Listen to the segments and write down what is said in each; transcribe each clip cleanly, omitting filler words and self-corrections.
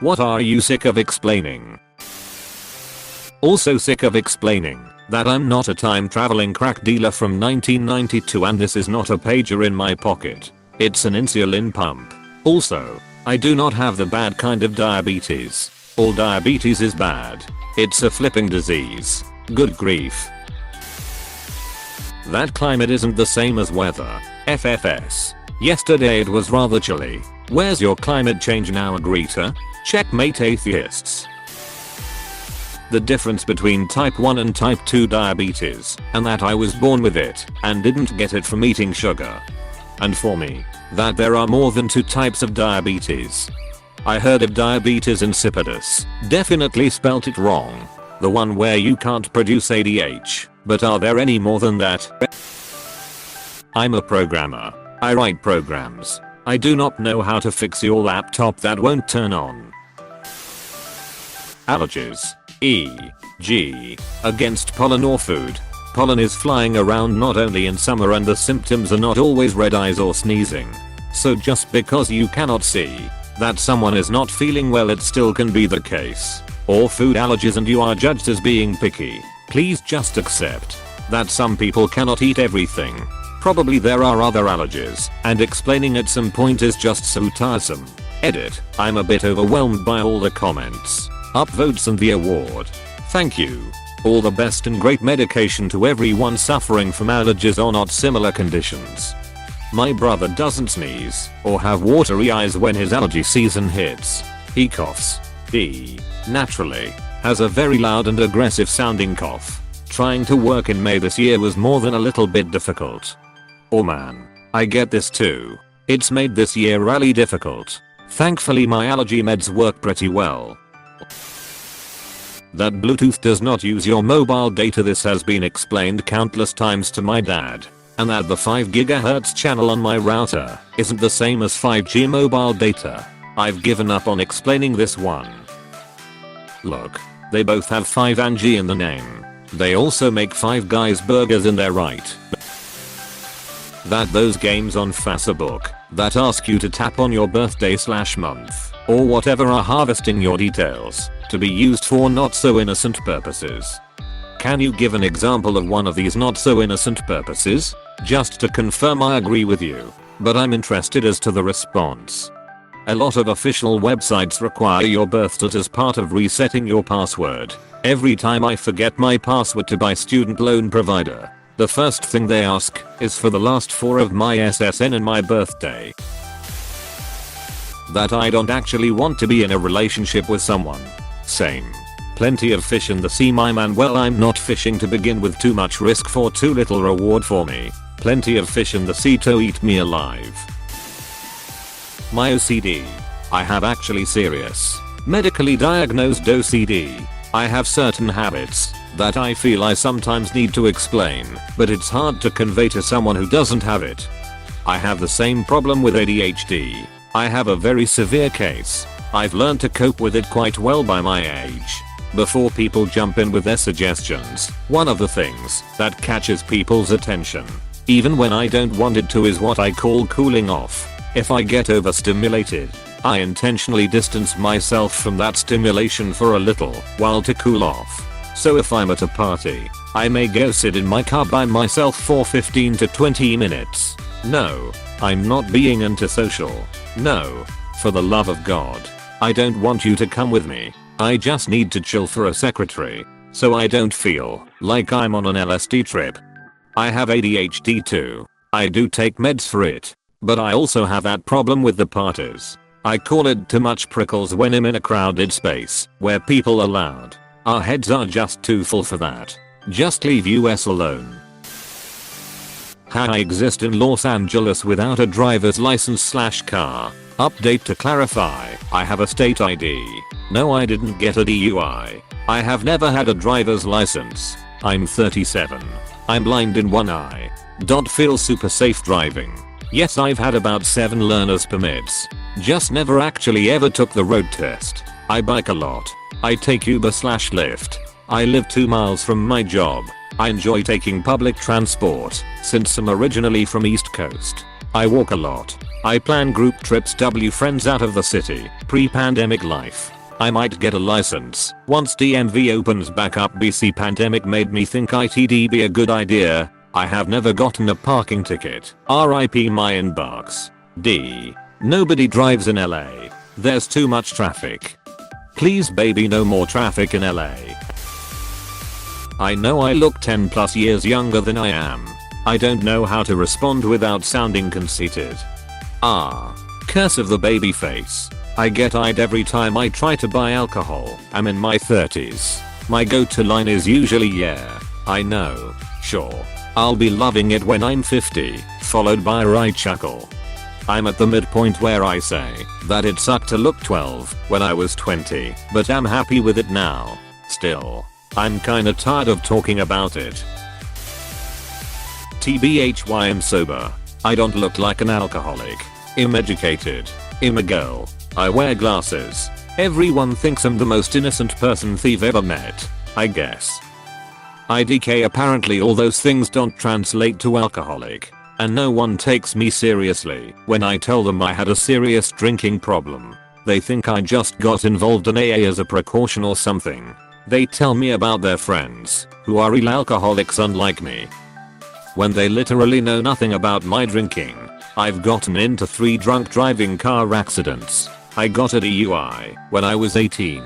What are you sick of explaining? Also sick of explaining that I'm not a time traveling crack dealer from 1992 and this is not a pager in my pocket. It's an insulin pump. Also, I do not have the bad kind of diabetes. All diabetes is bad. It's a flipping disease. Good grief. That climate isn't the same as weather. FFS. Yesterday it was rather chilly. Where's your climate change now, Greta? Checkmate atheists. The difference between type 1 and type 2 diabetes, and that I was born with it and didn't get it from eating sugar. And for me, that there are more than 2 types of diabetes. I heard of diabetes insipidus, definitely spelt it wrong. The one where you can't produce ADH, but are there any more than that? I'm a programmer. I write programs. I do not know how to fix your laptop that won't turn on. Allergies. E.g. against pollen or food. Pollen is flying around not only in summer and the symptoms are not always red eyes or sneezing. So just because you cannot see that someone is not feeling well, it still can be the case. Or food allergies and you are judged as being picky. Please just accept that some people cannot eat everything. Probably there are other allergies, and explaining at some point is just so tiresome. Edit. I'm a bit overwhelmed by all the comments, upvotes and the award. Thank you. All the best and great medication to everyone suffering from allergies or not similar conditions. My brother doesn't sneeze or have watery eyes when his allergy season hits. He coughs. He naturally has a very loud and aggressive sounding cough. Trying to work in May this year was more than a little bit difficult. Oh man, I get this too. It's made this year really difficult. Thankfully my allergy meds work pretty well. That Bluetooth does not use your mobile data. This has been explained countless times to my dad. And that the 5 GHz channel on my router isn't the same as 5G mobile data. I've given up on explaining this one. Look, they both have 5 and G in the name. They also make Five Guys burgers in their right. That those games on Facebook that ask you to tap on your birthday/month or whatever are harvesting your details to be used for not so innocent purposes. Can you give an example of one of these not so innocent purposes? Just to confirm, I agree with you, but I'm interested as to the response. A lot of official websites require your birth date as part of resetting your password. Every time I forget my password to buy student loan provider, the first thing they ask is for the last 4 of my SSN and my birthday. That I don't actually want to be in a relationship with someone. Same. Plenty of fish in the sea, my man. Well, I'm not fishing to begin with. Too much risk for too little reward for me. Plenty of fish in the sea to eat me alive. My OCD. I have actually serious, medically diagnosed OCD. I have certain habits that I feel I sometimes need to explain, but it's hard to convey to someone who doesn't have it. I have the same problem with ADHD. I have a very severe case. I've learned to cope with it quite well by my age. Before people jump in with their suggestions, one of the things that catches people's attention, even when I don't want it to, is what I call cooling off. If I get overstimulated, I intentionally distance myself from that stimulation for a little while to cool off. So if I'm at a party, I may go sit in my car by myself for 15 to 20 minutes. No, I'm not being antisocial. No, for the love of God, I don't want you to come with me. I just need to chill for a secretary, so I don't feel like I'm on an LSD trip. I have ADHD too. I do take meds for it, but I also have that problem with the parties. I call it too much prickles when I'm in a crowded space where people are loud. Our heads are just too full for that. Just leave us alone. How I exist in Los Angeles without a driver's license/car. Update to clarify, I have a state ID. No, I didn't get a DUI. I have never had a driver's license. I'm 37. I'm blind in one eye. Don't feel super safe driving. Yes, I've had about 7 learner's permits. Just never actually ever took the road test. I bike a lot. I take Uber/Lyft. I live 2 miles from my job. I enjoy taking public transport since I'm originally from East Coast. I walk a lot. I plan group trips, W friends out of the city, pre-pandemic life. I might get a license once DMV opens back up. BC pandemic made me think it'd be a good idea. I have never gotten a parking ticket. RIP my inbox. D. Nobody drives in LA. There's too much traffic. Please baby, no more traffic in LA. I know I look 10 plus years younger than I am. I don't know how to respond without sounding conceited. Curse of the baby face. I get eyed every time I try to buy alcohol. I'm in my 30s. My go-to line is usually yeah, I know, sure. I'll be loving it when I'm 50, followed by a wry chuckle. I'm at the midpoint where I say that it sucked to look 12 when I was 20, but I'm happy with it now. Still, I'm kinda tired of talking about it. TBHY I'm sober. I don't look like an alcoholic. I'm educated. I'm a girl. I wear glasses. Everyone thinks I'm the most innocent person they've ever met, I guess. IDK apparently all those things don't translate to alcoholic. And no one takes me seriously when I tell them I had a serious drinking problem. They think I just got involved in AA as a precaution or something. They tell me about their friends who are real alcoholics unlike me, when they literally know nothing about my drinking. I've gotten into 3 drunk driving car accidents. I got a DUI when I was 18.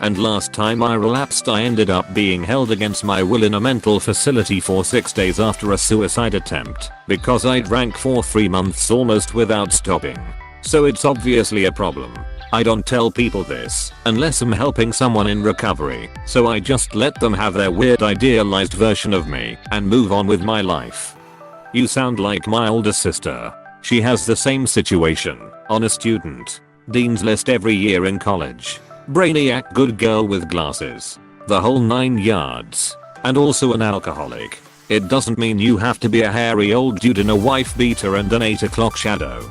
And last time I relapsed I ended up being held against my will in a mental facility for 6 days after a suicide attempt because I drank for 3 months almost without stopping. So it's obviously a problem. I don't tell people this unless I'm helping someone in recovery, so I just let them have their weird idealized version of me and move on with my life. You sound like my older sister. She has the same situation, on a student dean's list every year in college. Brainiac good girl with glasses. The whole 9 yards. And also an alcoholic. It doesn't mean you have to be a hairy old dude in a wife beater and an 8 o'clock shadow.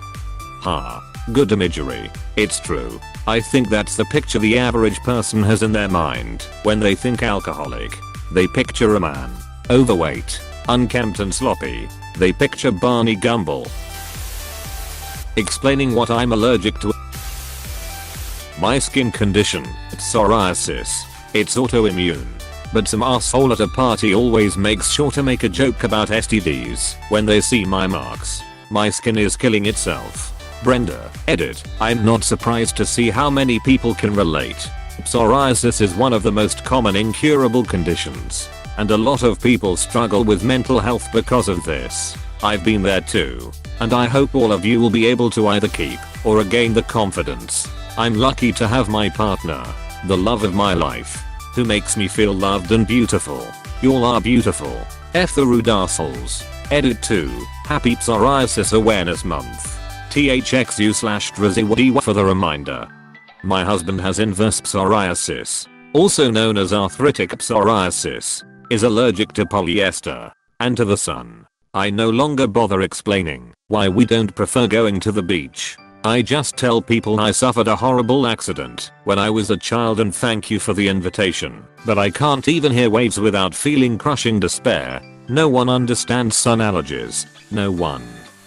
Ha. Good imagery. It's true. I think that's the picture the average person has in their mind when they think alcoholic. They picture a man. Overweight. Unkempt and sloppy. They picture Barney Gumble. Explaining what I'm allergic to. My skin condition, psoriasis. It's autoimmune. But some asshole at a party always makes sure to make a joke about STDs when they see my marks. My skin is killing itself. Brenda, edit. I'm not surprised to see how many people can relate. Psoriasis is one of the most common incurable conditions. And a lot of people struggle with mental health because of this. I've been there too. And I hope all of you will be able to either keep or regain the confidence. I'm lucky to have my partner, the love of my life, who makes me feel loved and beautiful. Y'all are beautiful. F the rude assholes. Edit 2. Happy Psoriasis Awareness Month. THXU/Drizzy for the reminder. My husband has inverse psoriasis, also known as arthritic psoriasis, is allergic to polyester and to the sun. I no longer bother explaining why we don't prefer going to the beach. I just tell people I suffered a horrible accident when I was a child and thank you for the invitation, but I can't even hear waves without feeling crushing despair. No one understands sun allergies. No one.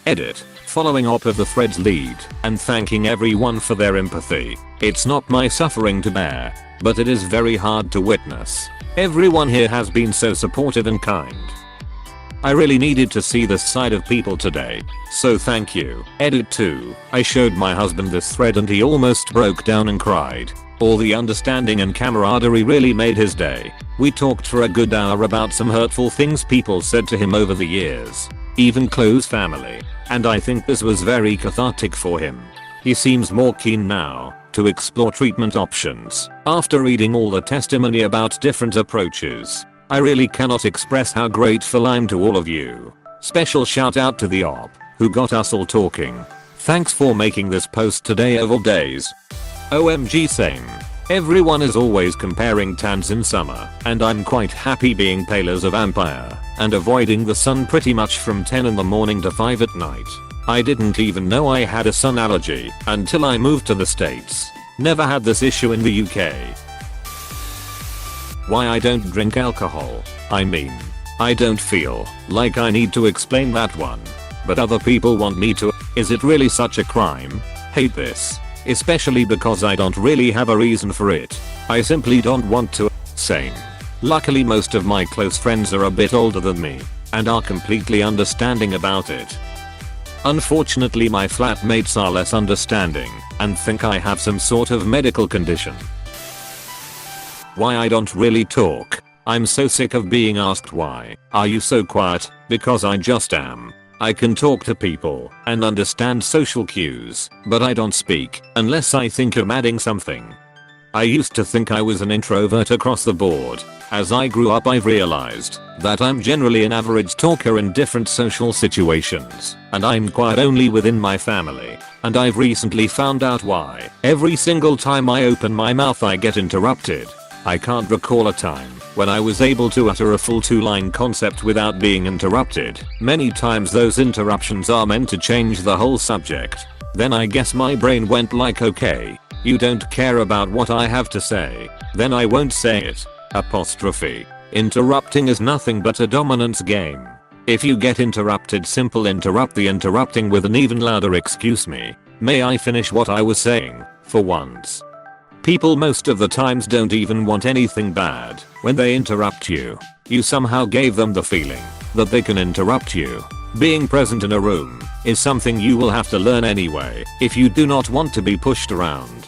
Edit. Following up of the thread's lead and thanking everyone for their empathy. It's not my suffering to bear, but it is very hard to witness. Everyone here has been so supportive and kind. I really needed to see this side of people today, so thank you. Edit 2. I showed my husband this thread and he almost broke down and cried. All the understanding and camaraderie really made his day. We talked for a good hour about some hurtful things people said to him over the years, even close family, and I think this was very cathartic for him. He seems more keen now to explore treatment options after reading all the testimony about different approaches. I really cannot express how grateful I'm to all of you. Special shout out to the op who got us all talking. Thanks for making this post today of all days. OMG same. Everyone is always comparing tans in summer, and I'm quite happy being pale as a vampire and avoiding the sun pretty much from 10 in the morning to 5 at night. I didn't even know I had a sun allergy until I moved to the States. Never had this issue in the UK. Why I don't drink alcohol? I mean, I don't feel like I need to explain that one. But other people want me to. Is it really such a crime? Hate this. Especially because I don't really have a reason for it. I simply don't want to. Same. Luckily most of my close friends are a bit older than me and are completely understanding about it. Unfortunately my flatmates are less understanding and think I have some sort of medical condition. Why I don't really talk. I'm so sick of being asked why are you so quiet, because I just am. I can talk to people and understand social cues, but I don't speak unless I think I'm adding something. I used to think I was an introvert across the board. As I grew up I've realized that I'm generally an average talker in different social situations, and I'm quiet only within my family. And I've recently found out why. Every single time I open my mouth I get interrupted. I can't recall a time when I was able to utter a full 2-line concept without being interrupted. Many times those interruptions are meant to change the whole subject. Then I guess my brain went like, okay, you don't care about what I have to say, then I won't say it. Apostrophe. Interrupting is nothing but a dominance game. If you get interrupted, simple interrupt the interrupting with an even louder excuse me. May I finish what I was saying, for once. People most of the times don't even want anything bad. When they interrupt you, you somehow gave them the feeling that they can interrupt you. Being present in a room is something you will have to learn anyway if you do not want to be pushed around.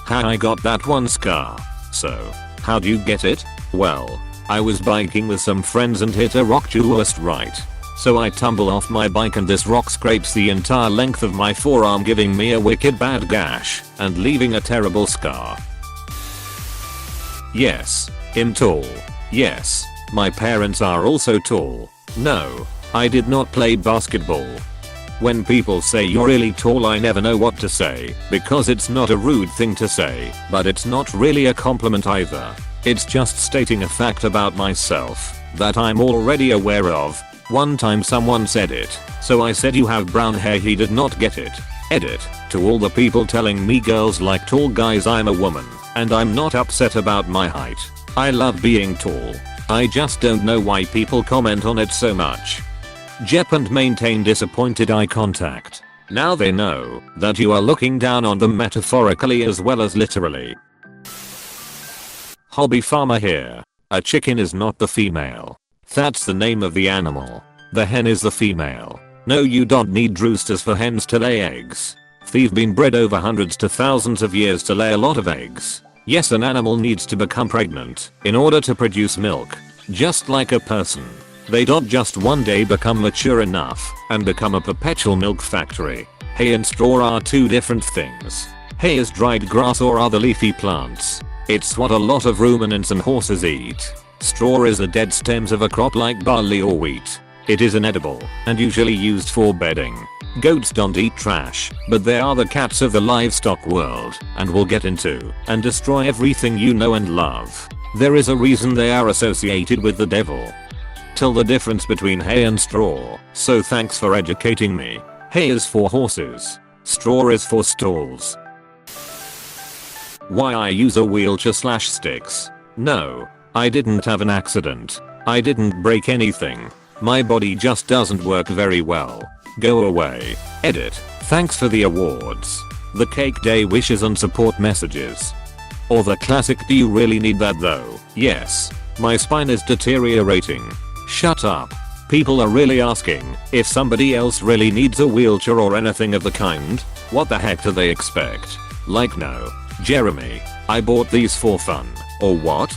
How I got that one scar. So, how'd you get it? Well, I was biking with some friends and hit a rock just right. So I tumble off my bike and this rock scrapes the entire length of my forearm, giving me a wicked bad gash and leaving a terrible scar. Yes, I'm tall. Yes, my parents are also tall. No, I did not play basketball. When people say you're really tall I never know what to say, because it's not a rude thing to say, but it's not really a compliment either. It's just stating a fact about myself that I'm already aware of. One time someone said it, so I said you have brown hair. He did not get it. Edit. To all the people telling me girls like tall guys, I'm a woman and I'm not upset about my height. I love being tall. I just don't know why people comment on it so much. Jep and maintain disappointed eye contact. Now they know that you are looking down on them metaphorically as well as literally. Hobby farmer here. A chicken is not the female. That's the name of the animal. The hen is the female. No, you don't need roosters for hens to lay eggs. They've been bred over hundreds to thousands of years to lay a lot of eggs. Yes, an animal needs to become pregnant in order to produce milk. Just like a person. They don't just one day become mature enough and become a perpetual milk factory. Hay and straw are two different things. Hay is dried grass or other leafy plants. It's what a lot of ruminants and horses eat. Straw is the dead stems of a crop like barley or wheat. It is inedible and usually used for bedding. Goats don't eat trash, but they are the cats of the livestock world and will get into and destroy everything you know and love. There is a reason they are associated with the devil. Tell the difference between hay and straw, so thanks for educating me. Hay is for horses. Straw is for stalls. Why I use a wheelchair/sticks. No, I didn't have an accident. I didn't break anything. My body just doesn't work very well. Go away. Edit. Thanks for the awards. The cake day wishes and support messages. Or the classic, do you really need that though? Yes. My spine is deteriorating. Shut up. People are really asking if somebody else really needs a wheelchair or anything of the kind. What the heck do they expect? Like, no. Jeremy, I bought these for fun. Or what?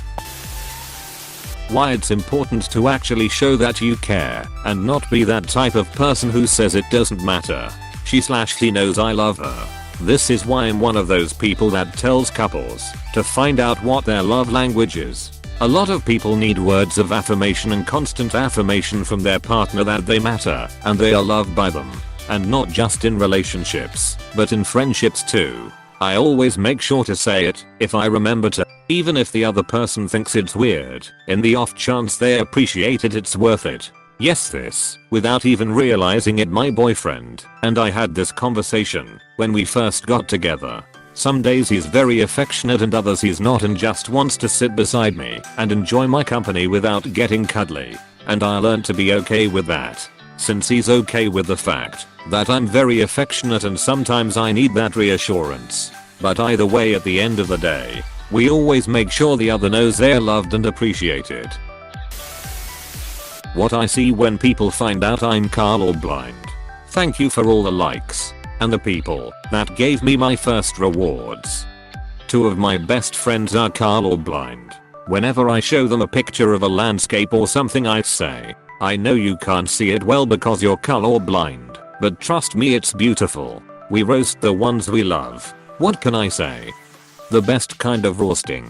Why it's important to actually show that you care and not be that type of person who says it doesn't matter. She/he knows I love her. This is why I'm one of those people that tells couples to find out what their love language is. A lot of people need words of affirmation and constant affirmation from their partner that they matter and they are loved by them. And not just in relationships, but in friendships too. I always make sure to say it if I remember to, even if the other person thinks it's weird. In the off chance they appreciate it, it's worth it. Yes, this, without even realizing it, my boyfriend and I had this conversation when we first got together. Some days he's very affectionate and others he's not and just wants to sit beside me and enjoy my company without getting cuddly. And I learned to be okay with that. since he's okay with the fact that I'm very affectionate and sometimes I need that reassurance. But either way, at the end of the day, we always make sure the other knows they're loved and appreciated. What I see when people find out I'm colorblind. Thank you for all the likes and the people that gave me my first rewards. 2 of my best friends are colorblind. Whenever I show them a picture of a landscape or something, I say, I know you can't see it well because you're colorblind, but trust me, it's beautiful. We roast the ones we love. What can I say? The best kind of roasting.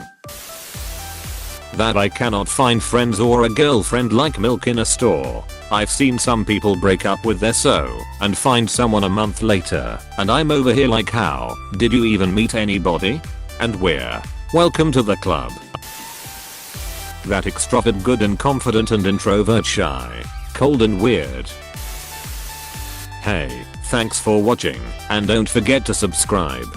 That I cannot find friends or a girlfriend like milk in a store. I've seen some people break up with their so and find someone a month later, and I'm over here like, how did you even meet anybody? And where? Welcome to the club. That extrovert good and confident and introvert shy, cold and weird. Hey, thanks for watching, and don't forget to subscribe.